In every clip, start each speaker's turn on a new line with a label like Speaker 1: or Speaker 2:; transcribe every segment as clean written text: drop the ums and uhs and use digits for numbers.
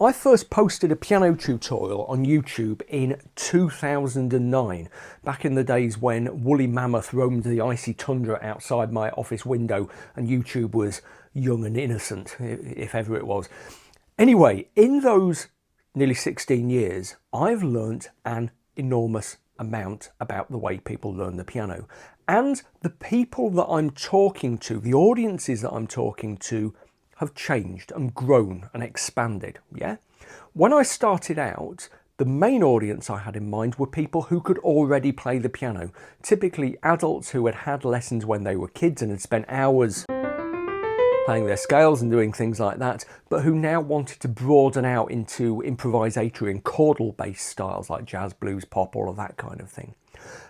Speaker 1: I first posted a piano tutorial on YouTube in 2009, back in the days when woolly mammoth roamed the icy tundra outside my office window and YouTube was young and innocent, if ever it was. Anyway, in those nearly 16 years, I've learnt an enormous amount about the way people learn the piano. And the people that I'm talking to, the audiences that I'm talking to, have changed and grown and expanded, yeah? When I started out, the main audience I had in mind were people who could already play the piano, typically adults who had had lessons when they were kids and had spent hours playing their scales and doing things like that, but who now wanted to broaden out into improvisatory and chordal based styles like jazz, blues, pop, all of that kind of thing.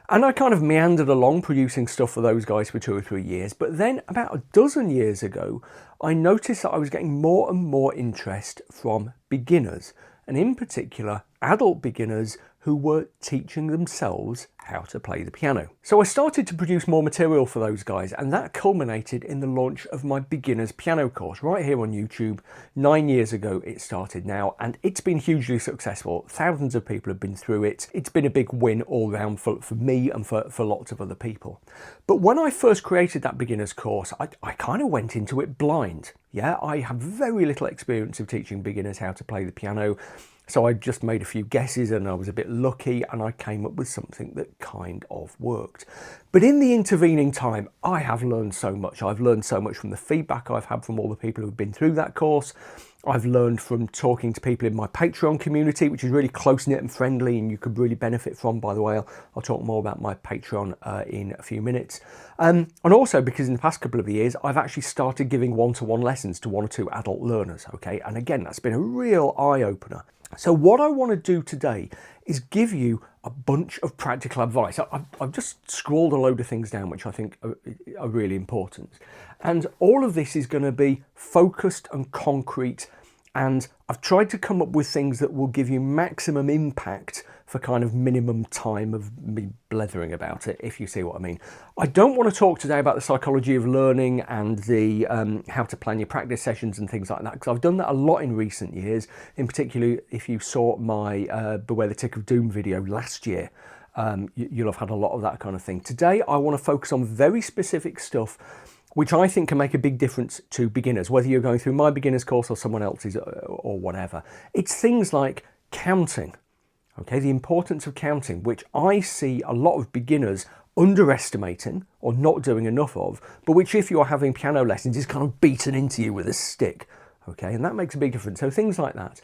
Speaker 1: And I kind of meandered along producing stuff for those guys for 2 or 3 years, but then about a dozen years ago I noticed that I was getting more and more interest from beginners, and in particular adult beginners who were teaching themselves how to play the piano. So I started to produce more material for those guys, and that culminated in the launch of my beginner's piano course right here on YouTube. 9 years ago it started now, and it's been hugely successful. Thousands of people have been through it. It's been a big win all round for me and for lots of other people. But when I first created that beginner's course, I kind of went into it blind. Yeah, I have very little experience of teaching beginners how to play the piano. So I just made a few guesses and I was a bit lucky and I came up with something that kind of worked. But in the intervening time, I have learned so much. I've learned so much from the feedback I've had from all the people who've been through that course. I've learned from talking to people in my Patreon community, which is really close-knit and friendly and you could really benefit from. By the way, I'll talk more about my Patreon in a few minutes. And also because in the past couple of years, I've actually started giving one-to-one lessons to 1 or 2 adult learners, okay? And again, that's been a real eye-opener. So what I want to do today is give you a bunch of practical advice. I've just scrawled a load of things down which I think are really important. And all of this is going to be focused and concrete, and I've tried to come up with things that will give you maximum impact for kind of minimum time of me blethering about it, if you see what I mean. I don't want to talk today about the psychology of learning and the how to plan your practice sessions and things like that, because I've done that a lot in recent years. In particular, if you saw my Beware the Tick of Doom video last year, you'll have had a lot of that kind of thing. Today, I want to focus on very specific stuff which I think can make a big difference to beginners, whether you're going through my beginner's course or someone else's or whatever. It's things like counting, okay? The importance of counting, which I see a lot of beginners underestimating or not doing enough of, but which if you're having piano lessons is kind of beaten into you with a stick, okay? And that makes a big difference. So things like that.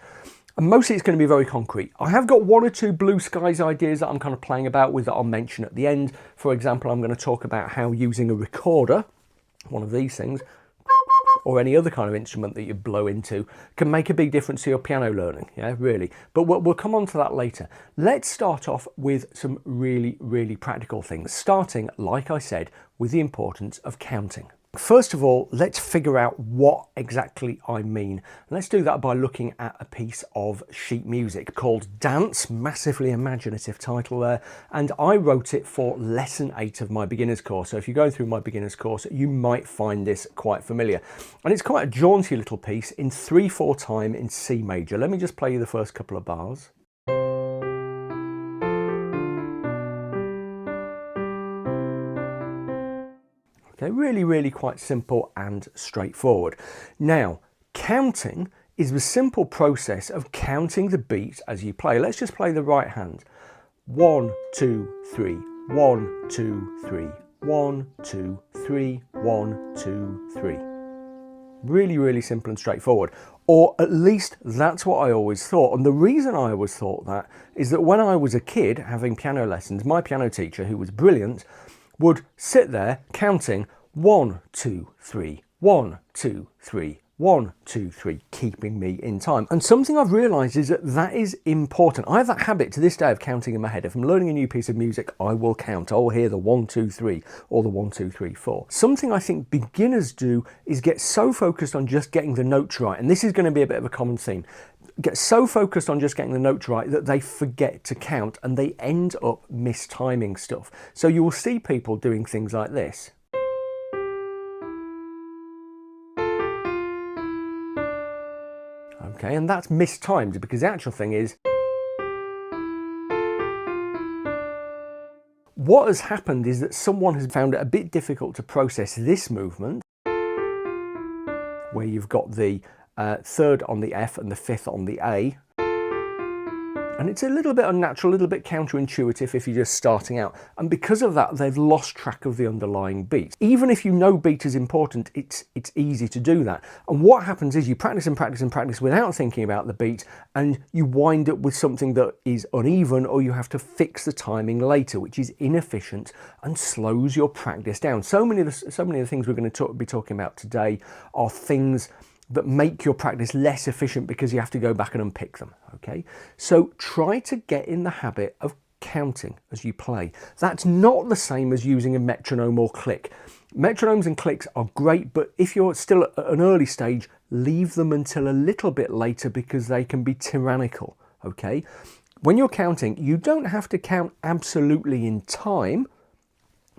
Speaker 1: And mostly it's going to be very concrete. I have got 1 or 2 blue skies ideas that I'm kind of playing about with that I'll mention at the end. For example, I'm going to talk about how using a recorder, one of these things, or any other kind of instrument that you blow into, can make a big difference to your piano learning, yeah, really. But we'll come on to that later. Let's start off with some really, really practical things, starting, like I said, with the importance of counting. First of all, let's figure out what exactly I mean. Let's do that by looking at a piece of sheet music called Dance, massively imaginative title there, and I wrote it for lesson 8 of my beginner's course. So if you go through my beginner's course, you might find this quite familiar. And it's quite a jaunty little piece in 3/4 time in C major. Let me just play you the first couple of bars. Okay, really, really quite simple and straightforward. Now, counting is the simple process of counting the beat as you play. Let's just play the right hand. 1, 2, 3, 1, 2, 3, 1, 2, 3, 1, 2, 3. Really, really simple and straightforward. Or at least that's what I always thought. And the reason I always thought that is that when I was a kid having piano lessons, my piano teacher, who was brilliant, would sit there counting 1, 2, 3, 1, 2, 3, 1, 2, 3, keeping me in time. And something I've realised is that that is important. I have that habit to this day of counting in my head. If I'm learning a new piece of music, I will count. I'll hear the 1, 2, 3 or the 1, 2, 3, 4. Something I think beginners do is get so focused on just getting the notes right. And this is going to be a bit of a common theme. Get so focused on just getting the notes right that they forget to count and they end up mistiming stuff. So you will see people doing things like this. okay? And that's mistimed because the actual thing is, what has happened is that someone has found it a bit difficult to process this movement, where you've got the third on the F and the fifth on the A. And it's a little bit unnatural, a little bit counterintuitive if you're just starting out. And because of that, they've lost track of the underlying beat. Even if you know beat is important, it's easy to do that. And what happens is you practice and practice and practice without thinking about the beat, and you wind up with something that is uneven, or you have to fix the timing later, which is inefficient and slows your practice down. So many of the things we're going to be talking about today are things that make your practice less efficient because you have to go back and unpick them, okay? So try to get in the habit of counting as you play. That's not the same as using a metronome or click. Metronomes and clicks are great, but if you're still at an early stage, leave them until a little bit later because they can be tyrannical, okay? When you're counting, you don't have to count absolutely in time,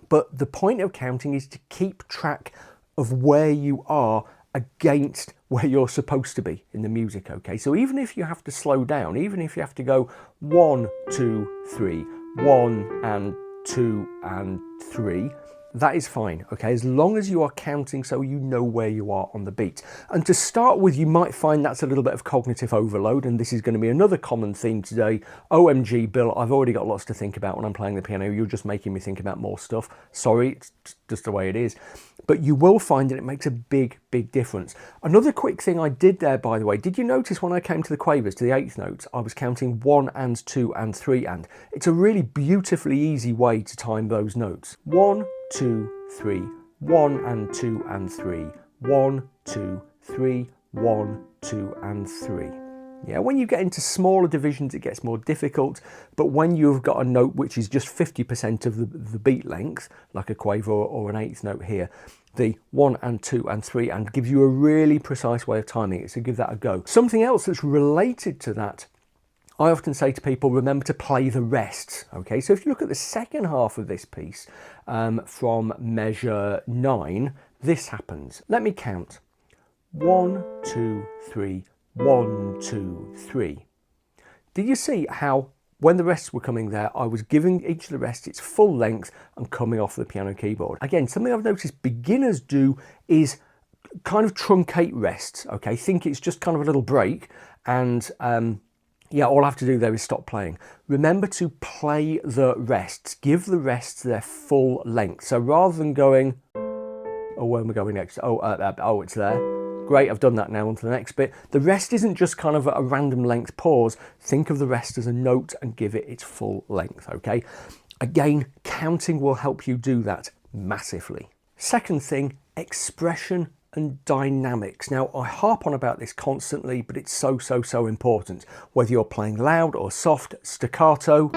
Speaker 1: but the point of counting is to keep track of where you are against where you're supposed to be in the music, okay? So even if you have to slow down, even if you have to go 1, 2, 3, 1 and 2 and 3, that is fine, okay? As long as you are counting so you know where you are on the beat. And to start with, you might find that's a little bit of cognitive overload, and this is going to be another common theme today. OMG, Bill, I've already got lots to think about when I'm playing the piano. You're just making me think about more stuff. Sorry, it's just the way it is. But you will find that it makes a big, big difference. Another quick thing I did there, by the way, did you notice when I came to the quavers, to the eighth notes, I was counting 1 and 2 and 3 and. It's a really beautifully easy way to time those notes. 1, 2, 3, 1 and 2 and 3, 1, 2, 3, 1, 2 and 3. Yeah, when you get into smaller divisions, it gets more difficult, but when you've got a note which is just 50% of the beat length, like a quaver or an eighth note here, the 1 and 2 and 3 and gives you a really precise way of timing it, so give that a go. Something else that's related to that, I often say to people, remember to play the rests, okay? So if you look at the second half of this piece, from measure 9, this happens. Let me count. 1, 2, 3, 1, 2, 3. Did you see how when the rests were coming there, I was giving each of the rests its full length and coming off the piano keyboard? Again, something I've noticed beginners do is kind of truncate rests, okay? Think it's just kind of a little break, and yeah, all I have to do there is stop playing. Remember to play the rests. Give the rests their full length. So rather than going, oh, where am I going next? Oh, it's there. Great, I've done that now, on to the next bit. The rest isn't just kind of a random length pause. Think of the rest as a note and give it its full length, okay? Again, counting will help you do that massively. Second thing, expression and dynamics. Now, I harp on about this constantly, but it's so important. Whether you're playing loud or soft, staccato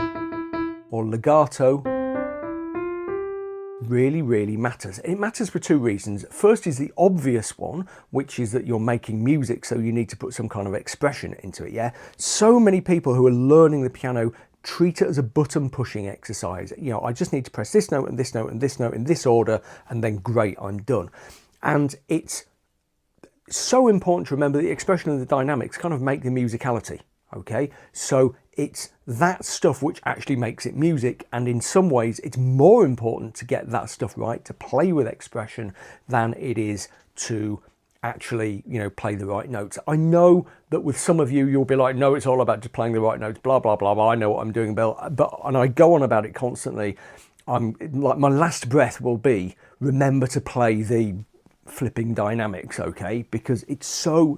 Speaker 1: or legato, really matters. It matters for two reasons. First is the obvious one, which is that you're making music, so you need to put some kind of expression into it, yeah? So many people who are learning the piano treat it as a button pushing exercise. You know, I just need to press this note and this note and this note in this order, and then great, I'm done. And it's so important to remember the expression and the dynamics kind of make the musicality, okay? So it's that stuff which actually makes it music, and in some ways it's more important to get that stuff right, to play with expression, than it is to actually, you know, play the right notes. I know that with some of you, you'll be like, no, it's all about just playing the right notes, blah, blah, blah, blah. I know what I'm doing, Bill. And I go on about it constantly. I'm like, my last breath will be, remember to play the flipping dynamics, okay? Because it's so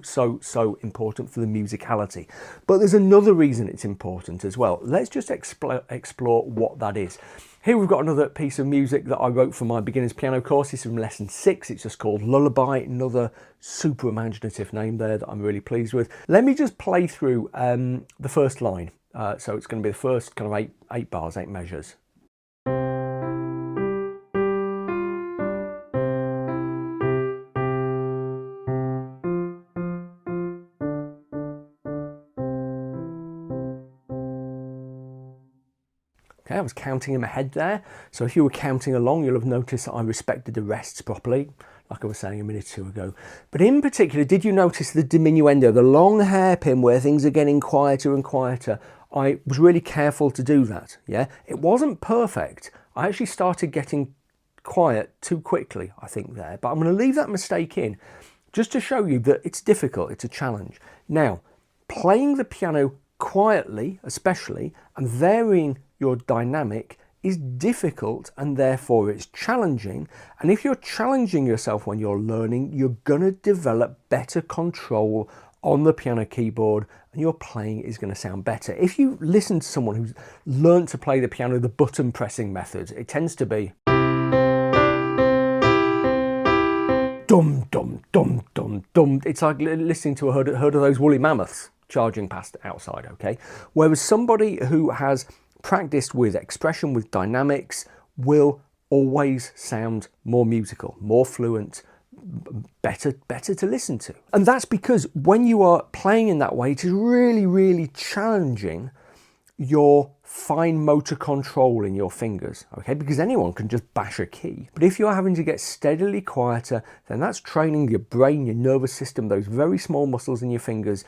Speaker 1: important for the musicality. But there's another reason it's important as well. Let's just explore what that is. Here we've got another piece of music that I wrote for my beginner's piano course. It's from lesson 6. It's just called Lullaby, another super imaginative name there that I'm really pleased with. Let me just play through the first line. So it's going to be the first kind of eight bars, 8 measures. Okay, I was counting in my head there. So if you were counting along, you'll have noticed that I respected the rests properly. like I was saying a minute or two ago. But in particular, did you notice the diminuendo, the long hairpin where things are getting quieter and quieter? I was really careful to do that, yeah? It wasn't perfect. I actually started getting quiet too quickly, I think, there. But I'm going to leave that mistake in just to show you that it's difficult, it's a challenge. Now, playing the piano quietly, especially, and varying your dynamic is difficult, and therefore it's challenging. And if you're challenging yourself when you're learning, you're going to develop better control on the piano keyboard, and your playing is going to sound better. If you listen to someone who's learned to play the piano the button pressing method, it tends to be dum dum dum dum dum. It's like listening to a herd of those woolly mammoths charging past outside, okay? Whereas somebody who has practiced with expression, with dynamics, will always sound more musical, more fluent, better to listen to. And that's because when you are playing in that way, it is really challenging your fine motor control in your fingers, okay? Because anyone can just bash a key. But if you're having to get steadily quieter, then that's training your brain, your nervous system, those very small muscles in your fingers,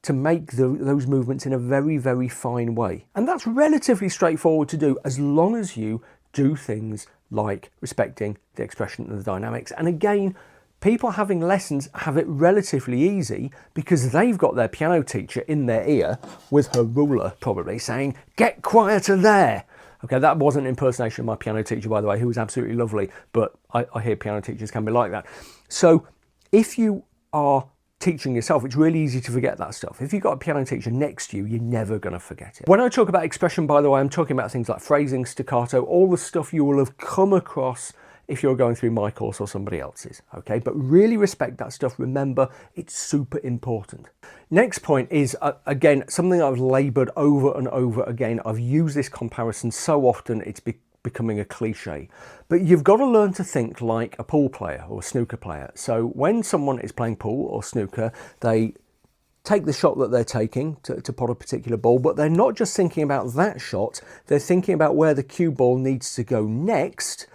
Speaker 1: to make those movements in a very fine way. And that's relatively straightforward to do, as long as you do things like respecting the expression and the dynamics. And again, people having lessons have it relatively easy because they've got their piano teacher in their ear with her ruler probably saying, get quieter there. Okay, that wasn't an impersonation of my piano teacher, by the way, who was absolutely lovely, but I hear piano teachers can be like that. So if you are teaching yourself, it's really easy to forget that stuff. If you've got a piano teacher next to you, you're never going to forget it. When I talk about expression, by the way, I'm talking about things like phrasing, staccato, all the stuff you will have come across if you're going through my course or somebody else's, okay? But really respect that stuff. Remember, it's super important. Next point is, again, something I've laboured over and over again. I've used this comparison so often, it's becoming a cliche. But you've got to learn to think like a pool player or a snooker player. So when someone is playing pool or snooker, they take the shot that they're taking to pot a particular ball, but they're not just thinking about that shot, they're thinking about where the cue ball needs to go next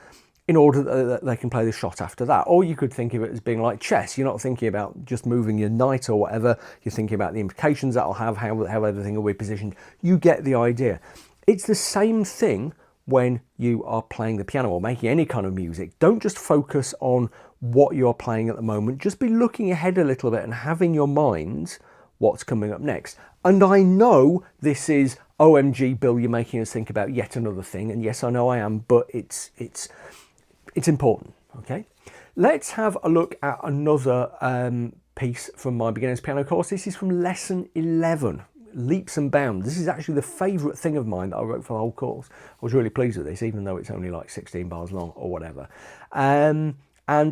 Speaker 1: in order that they can play the shot after that. Or you could think of it as being like chess. You're not thinking about just moving your knight or whatever. You're thinking about the implications that'll have, how everything will be positioned. You get the idea. It's the same thing when you are playing the piano or making any kind of music. Don't just focus on what you're playing at the moment. Just be looking ahead a little bit and have in your mind what's coming up next. And I know this is, OMG, Bill, you're making us think about yet another thing. And yes, I know I am, but it's important, okay? Let's have a look at another piece from my beginner's piano course. This is from lesson 11, Leaps and Bounds. This is actually the favourite thing of mine that I wrote for the whole course. I was really pleased with this, even though it's only like 16 bars long or whatever. And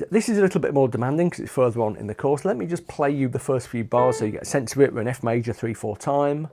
Speaker 1: this is a little bit more demanding because it's further on in the course. Let me just play you the first few bars so you get a sense of it. We're in F major 3/4 time.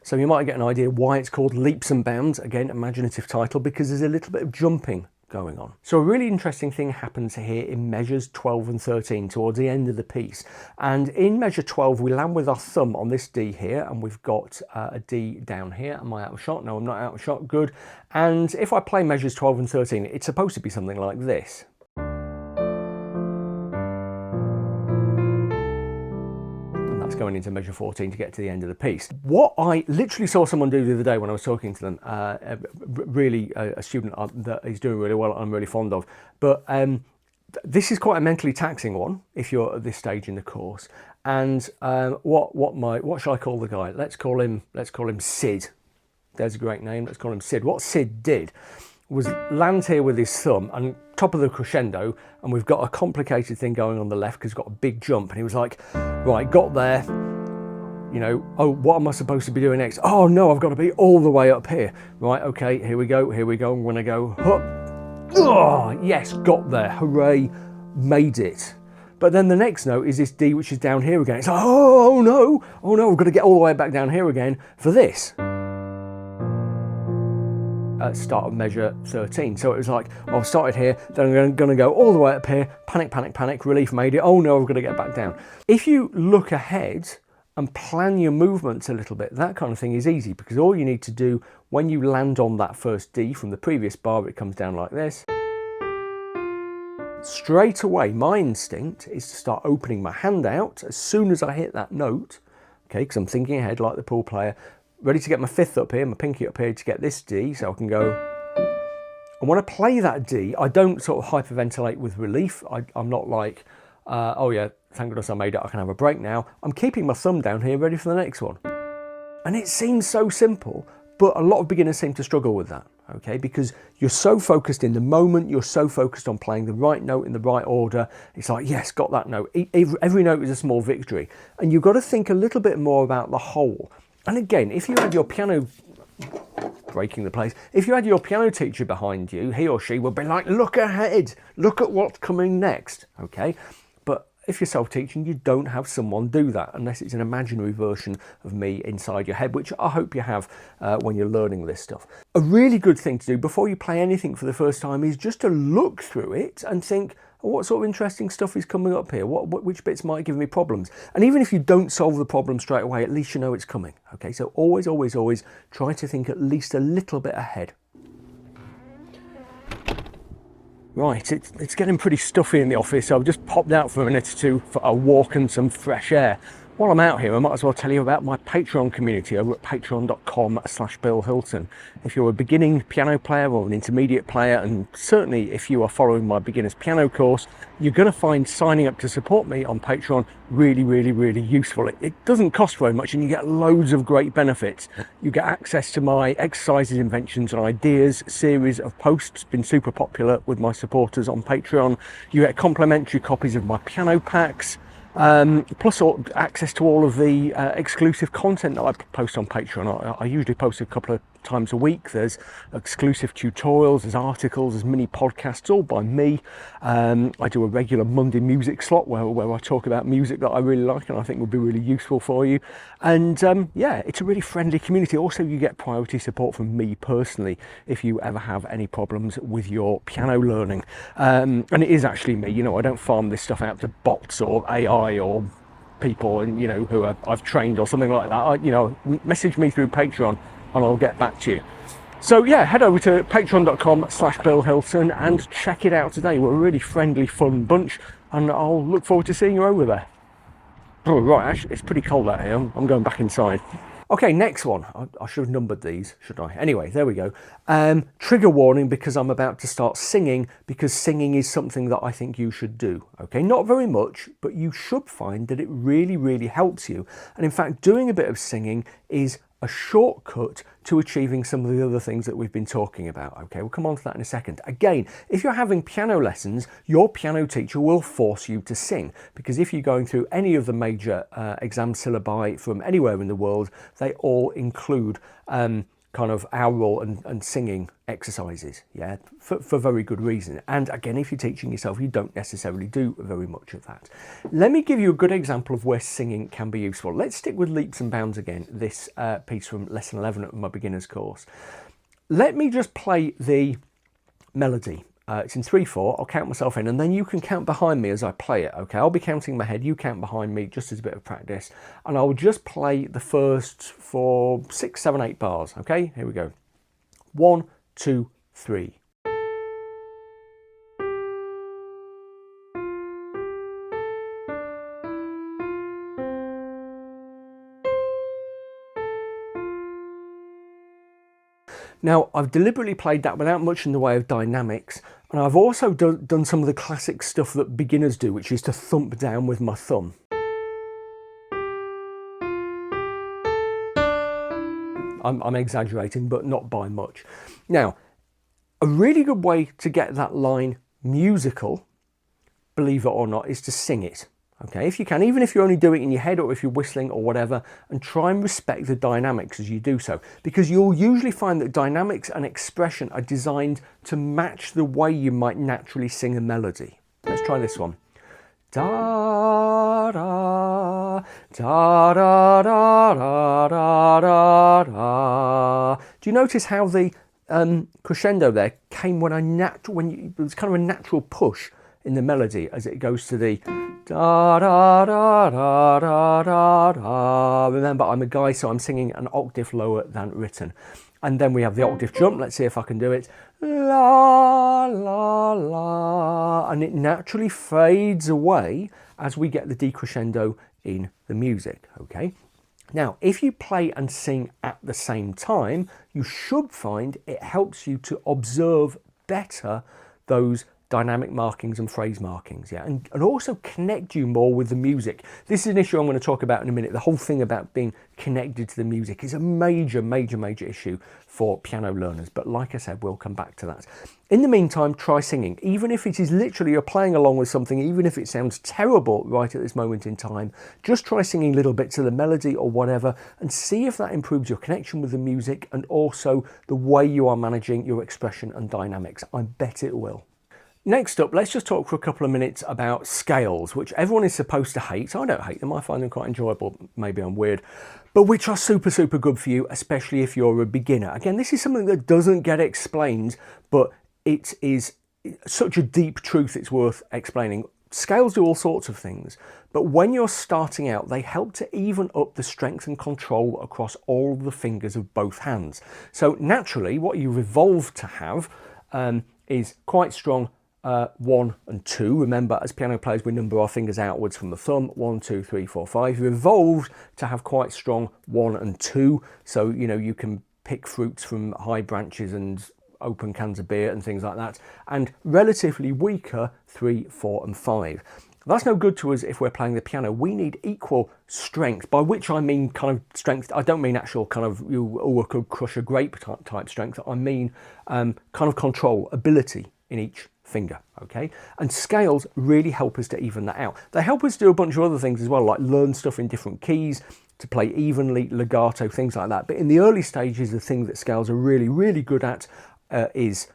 Speaker 1: So you might get an idea why it's called Leaps and Bounds. Again, imaginative title, because there's a little bit of jumping going on. So a really interesting thing happens here in measures 12 and 13 towards the end of the piece. And in measure 12, we land with our thumb on this D here, and we've got a D down here. Am I out of shot? No, I'm not out of shot. Good. And if I play measures 12 and 13, it's supposed to be something like this. Going into measure 14 to get to the end of the piece. What I literally saw someone do the other day when I was talking to them, really a student that is doing really well, I'm really fond of, but this is quite a mentally taxing one if you're at this stage in the course. And what shall I call the guy? Let's call him Sid. There's a great name. Let's call him Sid. What Sid did was land here with his thumb and top of the crescendo, and we've got a complicated thing going on the left because he's got a big jump, and he was like, right, got there, you know, oh, what am I supposed to be doing next? Oh no, I've got to be all the way up here. Right, okay, here we go, I'm gonna go, hup. Oh, yes, got there, hooray, made it. But then the next note is this D, which is down here again. It's like, oh no, I've got to get all the way back down here again for this. start of measure 13. So it was like, well, I started here, then I'm going to go all the way up here, panic, panic, panic, relief made it, oh no, I've got to get back down. If you look ahead and plan your movements a little bit, that kind of thing is easy, because all you need to do when you land on that first D from the previous bar, it comes down like this. Straight away, my instinct is to start opening my hand out as soon as I hit that note, okay, because I'm thinking ahead like the pool player, ready to get my fifth up here, my pinky up here to get this D, so I can go. And when I play that D, I don't sort of hyperventilate with relief. I'm not like, oh yeah, thank goodness I made it, I can have a break now. I'm keeping my thumb down here ready for the next one. And it seems so simple, but a lot of beginners seem to struggle with that, okay? Because you're so focused in the moment, you're so focused on playing the right note in the right order. It's like, yes, got that note. Every note is a small victory. And you've got to think a little bit more about the whole. And again, if you had your piano, breaking the place, if you had your piano teacher behind you, he or she would be like, look ahead, look at what's coming next, okay? But if you're self-teaching, you don't have someone do that unless it's an imaginary version of me inside your head, which I hope you have when you're learning this stuff. A really good thing to do before you play anything for the first time is just to look through it and think, oh, what sort of interesting stuff is coming up here? Which bits might give me problems? And even if you don't solve the problem straight away, at least you know it's coming. Okay, so always, always, always try to think at least a little bit ahead. Right, it's getting pretty stuffy in the office, so I've just popped out for a minute or two for a walk and some fresh air. While I'm out here, I might as well tell you about my Patreon community over at patreon.com/Bill Hilton. If you're a beginning piano player or an intermediate player, and certainly if you are following my beginner's piano course, you're going to find signing up to support me on Patreon really, really, really useful. It doesn't cost very much and you get loads of great benefits. You get access to my exercises, inventions and ideas series of posts, been super popular with my supporters on Patreon. You get complimentary copies of my piano packs. Plus access to all of the exclusive content that I post on Patreon. I usually post a couple of times a week. There's exclusive tutorials, there's articles, there's mini podcasts, all by me. I do a regular Monday music slot where I talk about music that I really like and I think would be really useful for you. And yeah, it's a really friendly community. Also, you get priority support from me personally if you ever have any problems with your piano learning. And it is actually me, you know, I don't farm this stuff out to bots or AI or people, and you know, who I've trained or something like that. You know, message me through Patreon and I'll get back to you. So yeah, head over to patreon.com/Bill Hilton and check it out today. We're a really friendly, fun bunch, and I'll look forward to seeing you over there. Oh, right, actually, it's pretty cold out here. I'm going back inside. Okay, next one. I should have numbered these, shouldn't I? Anyway, there we go. Trigger warning, because I'm about to start singing, because singing is something that I think you should do. Okay, not very much, but you should find that it really, really helps you. And in fact, doing a bit of singing is a shortcut to achieving some of the other things that we've been talking about. Okay, we'll come on to that in a second. Again, if you're having piano lessons, your piano teacher will force you to sing, because if you're going through any of the major exam syllabi from anywhere in the world, they all include kind of aural and singing exercises, yeah, for very good reason. And again, if you're teaching yourself, you don't necessarily do very much of that. Let me give you a good example of where singing can be useful. Let's stick with leaps and bounds again, this piece from lesson 11 of my beginner's course. Let me just play the melody. It's in 3/4, I'll count myself in, and then you can count behind me as I play it, okay? I'll be counting in my head, you count behind me, just as a bit of practice, and I'll just play the first 4, 6, 7, 8 bars, okay? Here we go. 1, 2, 3. Now, I've deliberately played that without much in the way of dynamics, and I've also done some of the classic stuff that beginners do, which is to thump down with my thumb. I'm exaggerating, but not by much. Now, a really good way to get that line musical, believe it or not, is to sing it. Okay, if you can, even if you only do it in your head or if you're whistling or whatever, and try and respect the dynamics as you do so, because you'll usually find that dynamics and expression are designed to match the way you might naturally sing a melody. Let's try this one. Da da da da da da da da da. Do you notice how the crescendo there came when it was kind of a natural push in the melody as it goes to the da da da da da da da. Remember, I'm a guy, so I'm singing an octave lower than written. And then we have the octave jump. Let's see if I can do it. La la la, and it naturally fades away as we get the decrescendo in the music. Okay. Now, if you play and sing at the same time, you should find it helps you to observe better those dynamic markings and phrase markings, yeah, and also connect you more with the music. This is an issue I'm going to talk about in a minute. The whole thing about being connected to the music is a major issue for piano learners, but like I said, we'll come back to that. In the meantime, try singing. Even if it is literally you're playing along with something, even if it sounds terrible right at this moment in time, just try singing little bits of the melody or whatever and see if that improves your connection with the music and also the way you are managing your expression and dynamics. I bet it will. Next up, let's just talk for a couple of minutes about scales, which everyone is supposed to hate. I don't hate them, I find them quite enjoyable, maybe I'm weird, but which are super good for you, especially if you're a beginner. Again, this is something that doesn't get explained, but it is such a deep truth it's worth explaining. Scales do all sorts of things, but when you're starting out, they help to even up the strength and control across all the fingers of both hands. So naturally, what you've evolved to have is quite strong 1 and 2. Remember, as piano players, we number our fingers outwards from the thumb. 1, 2, 3, 4, 5. You evolved to have quite strong 1 and 2. So, you know, you can pick fruits from high branches and open cans of beer and things like that. And relatively weaker 3, 4, and 5. That's no good to us if we're playing the piano. We need equal strength, by which I mean kind of strength. I don't mean actual kind of, I could crush a grape type strength. I mean kind of control, ability in each finger, okay? And scales really help us to even that out. They help us do a bunch of other things as well, like learn stuff in different keys, to play evenly, legato, things like that. But in the early stages, the thing that scales are really good at is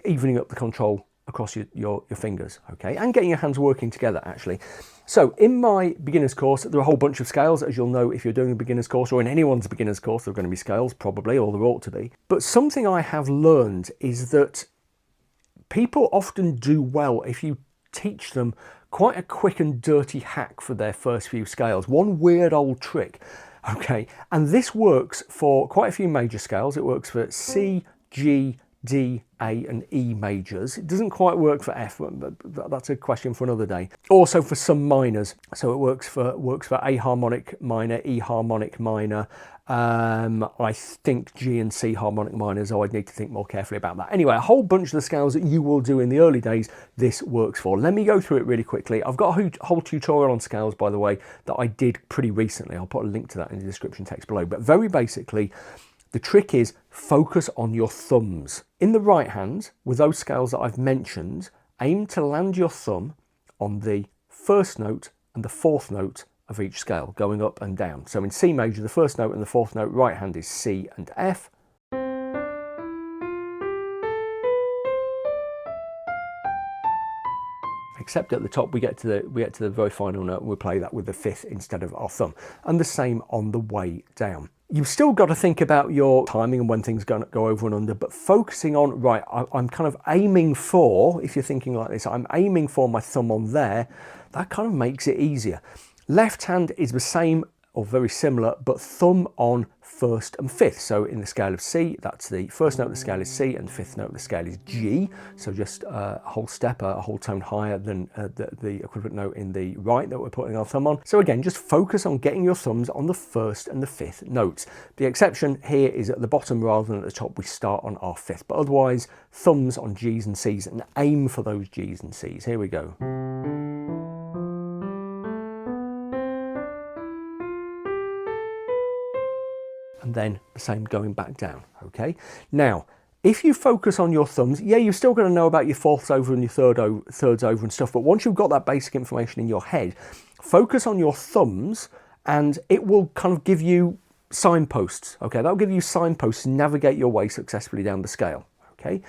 Speaker 1: evening up the control across your fingers, okay? And getting your hands working together, actually. So in my beginner's course, there are a whole bunch of scales, as you'll know if you're doing a beginner's course, or in anyone's beginner's course, there are going to be scales, probably, or there ought to be. But something I have learned is that people often do well if you teach them quite a quick and dirty hack for their first few scales. One weird old trick, okay? And this works for quite a few major scales. It works for C, G, D, A and E majors. It doesn't quite work for F, but that's a question for another day. Also for some minors. So it works for A harmonic minor, E harmonic minor, I think G and C harmonic minors, so I'd need to think more carefully about that. Anyway, a whole bunch of the scales that you will do in the early days, this works for. Let me go through it really quickly. I've got a whole tutorial on scales, by the way, that I did pretty recently. I'll put a link to that in the description text below. But very basically, the trick is focus on your thumbs. In the right hand, with those scales that I've mentioned, aim to land your thumb on the first note and the fourth note of each scale, going up and down. So in C major, the first note and the fourth note, right hand is C and F. Except at the top we get to the very final note and we play that with the fifth instead of our thumb. And the same on the way down. You've still got to think about your timing and when things go over and under, but focusing on, right, I'm kind of aiming for, if you're thinking like this, I'm aiming for my thumb on there, that kind of makes it easier. Left hand is the same or very similar, but thumb on first and fifth. So in the scale of C, that's the first note of the scale is C and fifth note of the scale is G. So just a whole step, a whole tone higher than the equivalent note in the right that we're putting our thumb on. So again, just focus on getting your thumbs on the first and the fifth notes. The exception here is at the bottom rather than at the top, we start on our fifth, but otherwise thumbs on G's and C's and aim for those G's and C's. Here we go. And then the same going back down, okay? Now, if you focus on your thumbs, yeah, you're still going to know about your fourths over and your thirds over and stuff, but once you've got that basic information in your head, focus on your thumbs and it will kind of give you signposts, okay? That'll give you signposts to navigate your way successfully down the scale, okay?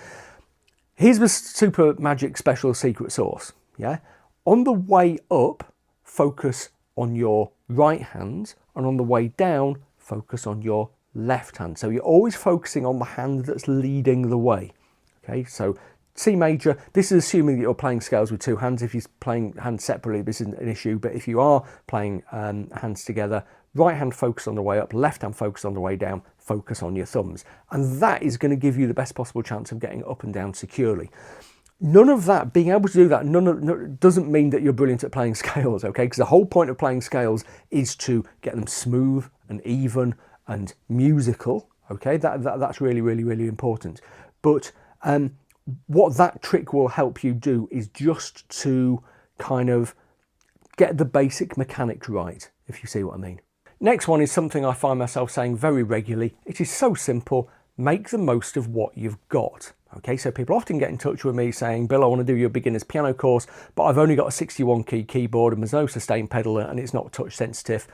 Speaker 1: Here's the super magic special secret sauce, yeah? On the way up, focus on your right hand, and on the way down, focus on your left hand. So you're always focusing on the hand that's leading the way. Okay, so C major, this is assuming that you're playing scales with two hands. If you're playing hands separately, this isn't an issue, but if you are playing hands together, right hand focus on the way up, left hand focus on the way down, focus on your thumbs. And that is going to give you the best possible chance of getting up and down securely. None of that, being able to do that, doesn't mean that you're brilliant at playing scales, okay? Because the whole point of playing scales is to get them smooth and even and musical, okay? That's really, really, really important. But what that trick will help you do is just to kind of get the basic mechanics right, if you see what I mean. Next one is something I find myself saying very regularly. It is so simple. Make the most of what you've got. Okay, so people often get in touch with me saying, Bill, I want to do your beginner's piano course, but I've only got a 61 key keyboard and there's no sustain pedal and it's not touch sensitive.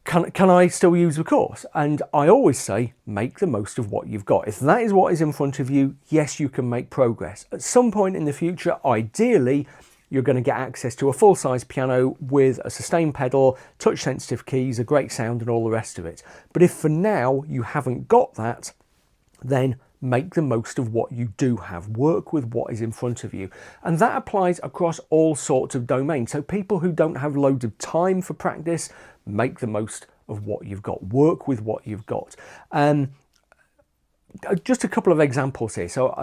Speaker 1: Can I still use the course? And I always say, make the most of what you've got. If that is what is in front of you, yes, you can make progress. At some point in the future, ideally, you're going to get access to a full-size piano with a sustain pedal, touch-sensitive keys, a great sound and all the rest of it. But if for now you haven't got that, then make the most of what you do have. Work with what is in front of you. And that applies across all sorts of domains. So people who don't have loads of time for practice, make the most of what you've got. Work with what you've got. Just a couple of examples here. So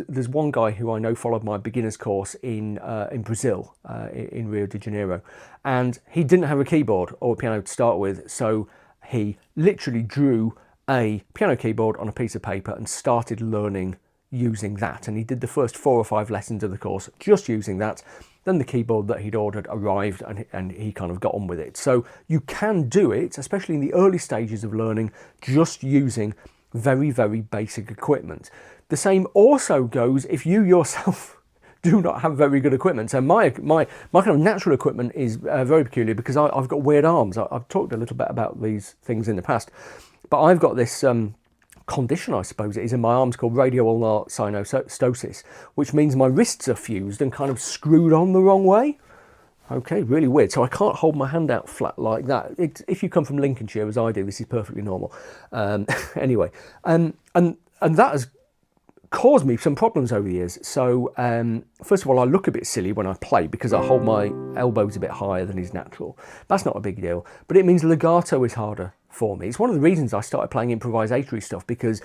Speaker 1: there's one guy who I know followed my beginner's course in Brazil, in Rio de Janeiro, and he didn't have a keyboard or a piano to start with, so he literally drew a piano keyboard on a piece of paper and started learning using that. And he did the first 4 or 5 lessons of the course just using that. Then the keyboard that he'd ordered arrived and he kind of got on with it. So you can do it, especially in the early stages of learning, just using very, very basic equipment. The same also goes if you yourself do not have very good equipment. So my kind of natural equipment is very peculiar because I've got weird arms. I've talked a little bit about these things in the past, but I've got this condition, I suppose it is, in my arms called radial ulnar synostosis, which means my wrists are fused and kind of screwed on the wrong way. Okay, really weird. So I can't hold my hand out flat like that. If you come from Lincolnshire, as I do, this is perfectly normal. Anyway, and that has caused me some problems over the years. So first of all, I look a bit silly when I play because I hold my elbows a bit higher than is natural. That's not a big deal, but it means legato is harder for me. It's one of the reasons I started playing improvisatory stuff, because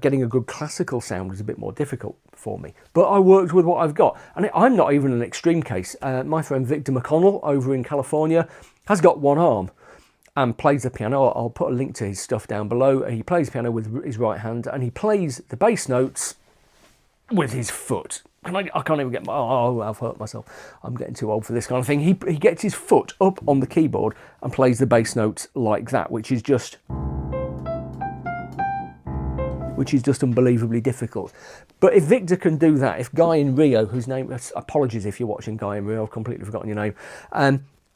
Speaker 1: getting a good classical sound was a bit more difficult for me. But I worked with what I've got, and I'm not even an extreme case. My friend Victor McConnell over in California has got one arm and plays the piano. I'll put a link to his stuff down below. He plays piano with his right hand and he plays the bass notes with his foot. I can't even get my... Oh, I've hurt myself. I'm getting too old for this kind of thing. He gets his foot up on the keyboard and plays the bass notes like that, which is just unbelievably difficult. But if Victor can do that, if Guy in Rio, whose name... Apologies if you're watching Guy in Rio, I've completely forgotten your name.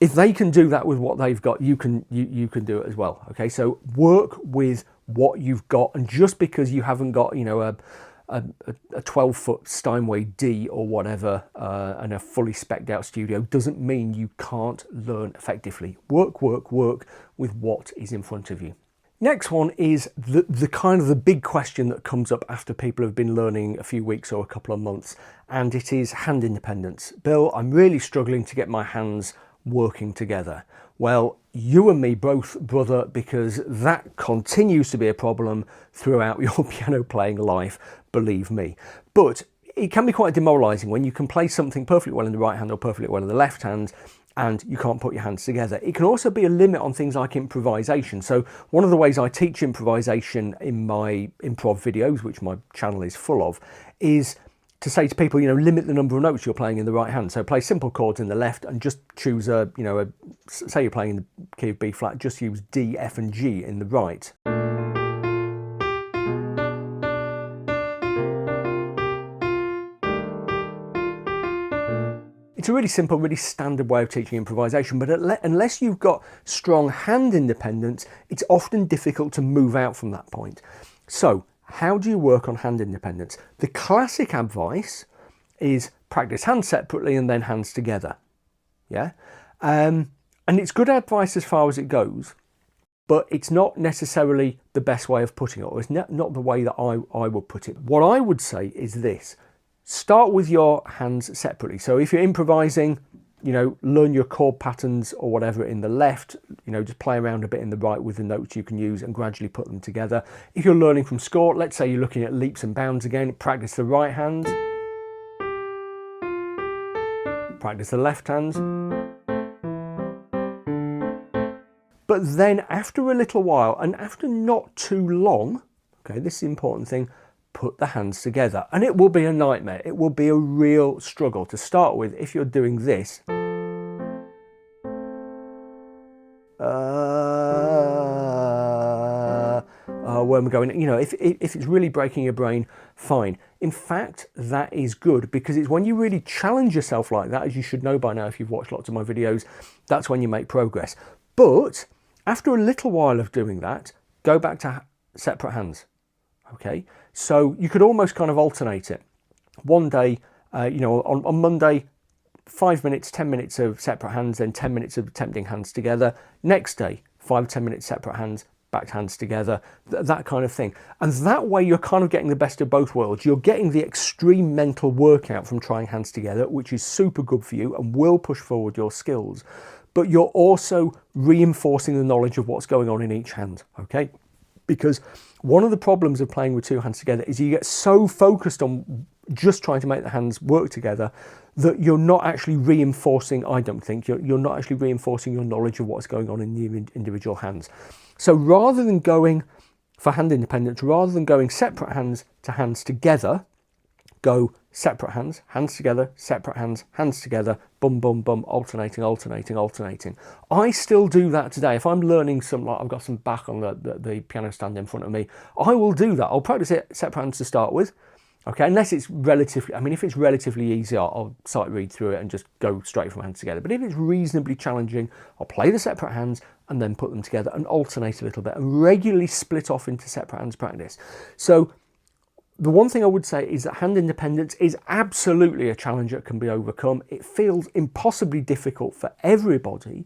Speaker 1: If they can do that with what they've got, you can do it as well. Okay, so work with what you've got, and just because you haven't got, you know, a 12-foot Steinway D or whatever and a fully spec'd out studio doesn't mean you can't learn effectively. Work with what is in front of you. Next one is the kind of the big question that comes up after people have been learning a few weeks or a couple of months, and it is hand independence. Bill, I'm really struggling to get my hands working together. Well, you and me both, brother, because that continues to be a problem throughout your piano playing life, believe me. But it can be quite demoralizing when you can play something perfectly well in the right hand or perfectly well in the left hand and you can't put your hands together. It can also be a limit on things like improvisation. So one of the ways I teach improvisation in my improv videos, which my channel is full of, is to say to people, you know, limit the number of notes you're playing in the right hand. So play simple chords in the left and just choose say you're playing in the key of B flat, just use D, F and G in the right. It's a really simple, really standard way of teaching improvisation, but unless you've got strong hand independence, it's often difficult to move out from that point. So how do you work on hand independence? The classic advice is practice hands separately and then hands together. Yeah, and it's good advice as far as it goes. but it's not necessarily the best way of putting it, or it's not the way that I would put it. What I would say is this: start with your hands separately. So if you're improvising, you know, learn your chord patterns or whatever in the left, you know, just play around a bit in the right with the notes you can use and gradually put them together. If you're learning from score, let's say you're looking at leaps and bounds again, practice the right hand, practice the left hand. But then after a little while, and after not too long, okay, this is the important thing, put the hands together. And it will be a nightmare. It will be a real struggle to start with if you're doing this. Where am I going? You know, if it's really breaking your brain, fine. In fact, that is good, because it's when you really challenge yourself like that, as you should know by now if you've watched lots of my videos, that's when you make progress. But after a little while of doing that, go back to separate hands. Okay, so you could almost kind of alternate it. One day, you know, on Monday, 5 minutes, 10 minutes of separate hands, then 10 minutes of attempting hands together. Next day, 5 to 10 minutes separate hands, back hands together, that kind of thing. And that way you're kind of getting the best of both worlds. You're getting the extreme mental workout from trying hands together, which is super good for you and will push forward your skills. But you're also reinforcing the knowledge of what's going on in each hand, okay? Because one of the problems of playing with two hands together is you get so focused on just trying to make the hands work together that you're not actually reinforcing, I don't think, you're not actually reinforcing your knowledge of what's going on in the individual hands. So rather than going for hand independence, rather than going separate hands to hands together, go separate hands, hands together, separate hands, hands together, bum, bum, bum, alternating, alternating, alternating. I still do that today. If I'm learning some, like I've got some Bach on the piano stand in front of me, I will do that. I'll practice it separate hands to start with. Okay, unless it's relatively, I mean, if it's relatively easy, I'll sight read through it and just go straight from hands together. But if it's reasonably challenging, I'll play the separate hands and then put them together and alternate a little bit and regularly split off into separate hands practice. So the one thing I would say is that hand independence is absolutely a challenge that can be overcome. It feels impossibly difficult for everybody.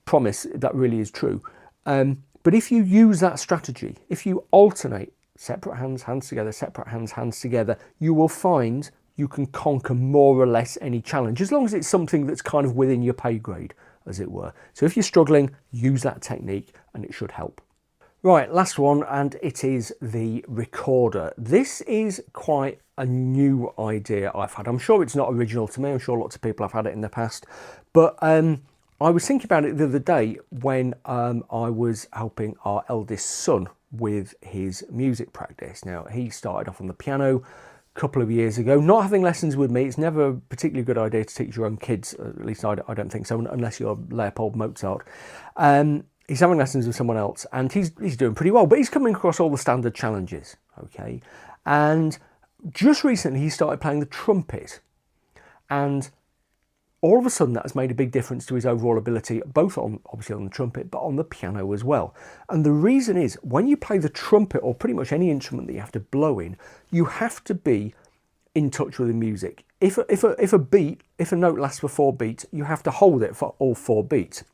Speaker 1: Promise, that really is true. But if you use that strategy, if you alternate separate hands, hands together, separate hands, hands together, you will find you can conquer more or less any challenge, as long as it's something that's kind of within your pay grade, as it were. So if you're struggling, use that technique and it should help. Right, last one, and it is the recorder. This is quite a new idea I've had. I'm sure it's not original to me. I'm sure lots of people have had it in the past. But I was thinking about it the other day when I was helping our eldest son with his music practice. Now, he started off on the piano a couple of years ago, not having lessons with me. It's never a particularly good idea to teach your own kids, at least I don't think so, unless you're Leopold Mozart. He's having lessons with someone else, and he's doing pretty well, but he's coming across all the standard challenges, okay? And just recently, he started playing the trumpet, and all of a sudden that has made a big difference to his overall ability, both obviously on the trumpet, but on the piano as well. And the reason is, when you play the trumpet, or pretty much any instrument that you have to blow in, you have to be in touch with the music. If a note lasts for 4 beats, you have to hold it for all 4 beats.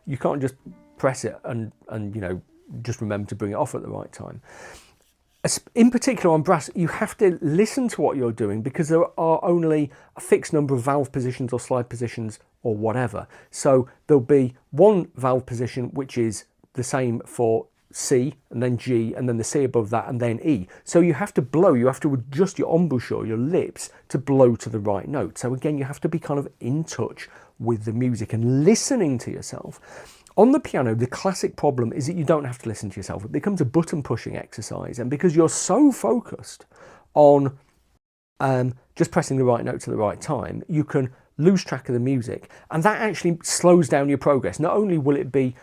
Speaker 1: You can't just press it and you know, just remember to bring it off at the right time. In particular on brass, you have to listen to what you're doing, because there are only a fixed number of valve positions or slide positions or whatever. So there'll be one valve position which is the same for C, and then G, and then the C above that, and then E. So you have to blow, you have to adjust your embouchure, your lips, to blow to the right note. So again, you have to be kind of in touch with the music and listening to yourself. On the piano, the classic problem is that you don't have to listen to yourself. It becomes a button pushing exercise, and because you're so focused on just pressing the right note to the right time, you can lose track of the music, and that actually slows down your progress. Not only will it be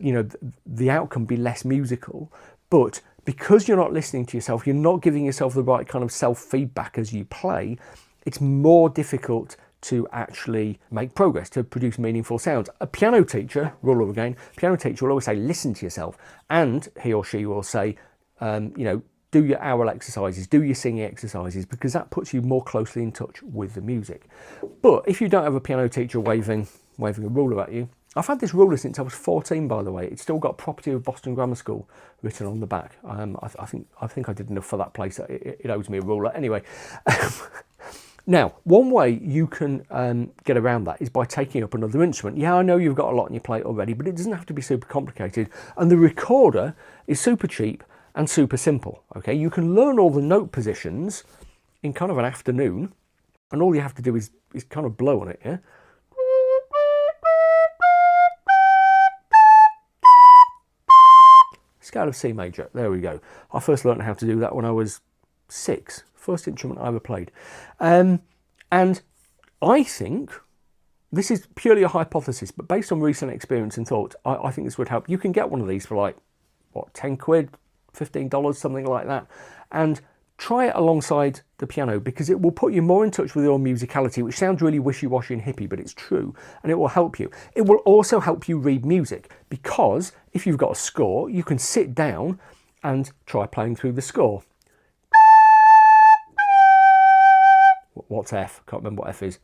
Speaker 1: you know, the outcome be less musical, but because you're not listening to yourself, you're not giving yourself the right kind of self-feedback as you play, it's more difficult to actually make progress, to produce meaningful sounds. A piano teacher, rule again, piano teacher will always say, listen to yourself, and he or she will say, you know, do your aural exercises, do your singing exercises, because that puts you more closely in touch with the music. But if you don't have a piano teacher waving a ruler at you, I've had this ruler since I was 14, by the way. It's still got property of Boston Grammar School written on the back. I think I did enough for that place. It owes me a ruler. Anyway, now, one way you can get around that is by taking up another instrument. Yeah, I know you've got a lot on your plate already, but it doesn't have to be super complicated. And the recorder is super cheap and super simple. Okay, you can learn all the note positions in kind of an afternoon, and all you have to do is kind of blow on it, yeah? Scale of C major, there we go. I first learned how to do that when I was 6, first instrument I ever played. And I think, this is purely a hypothesis, but based on recent experience and thought, I think this would help. You can get one of these for like, what, 10 quid, $15, something like that. And try it alongside the piano, because it will put you more in touch with your musicality, which sounds really wishy-washy and hippie, but it's true, and it will help you. It will also help you read music, because if you've got a score, you can sit down and try playing through the score. What's F? Can't remember what F is.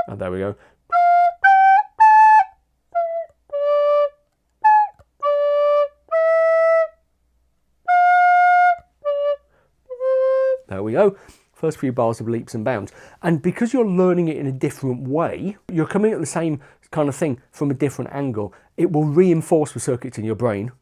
Speaker 1: And there we go. There we go. First few bars of leaps and bounds. And because you're learning it in a different way, you're coming at the same kind of thing from a different angle. It will reinforce the circuits in your brain.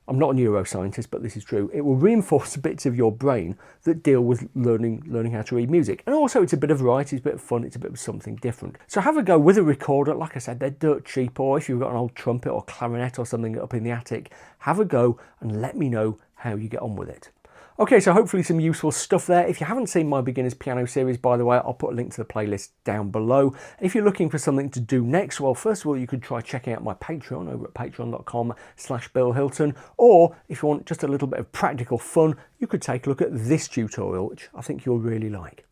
Speaker 1: I'm not a neuroscientist, but this is true. It will reinforce the bits of your brain that deal with learning how to read music. And also it's a bit of variety, it's a bit of fun, it's a bit of something different. So have a go with a recorder. Like I said, they're dirt cheap, or if you've got an old trumpet or clarinet or something up in the attic, have a go and let me know how you get on with it. Okay, so hopefully some useful stuff there. If you haven't seen my beginner's piano series, by the way, I'll put a link to the playlist down below. If you're looking for something to do next, well, first of all, you could try checking out my Patreon over at patreon.com/BillHilton. Or if you want just a little bit of practical fun, you could take a look at this tutorial, which I think you'll really like.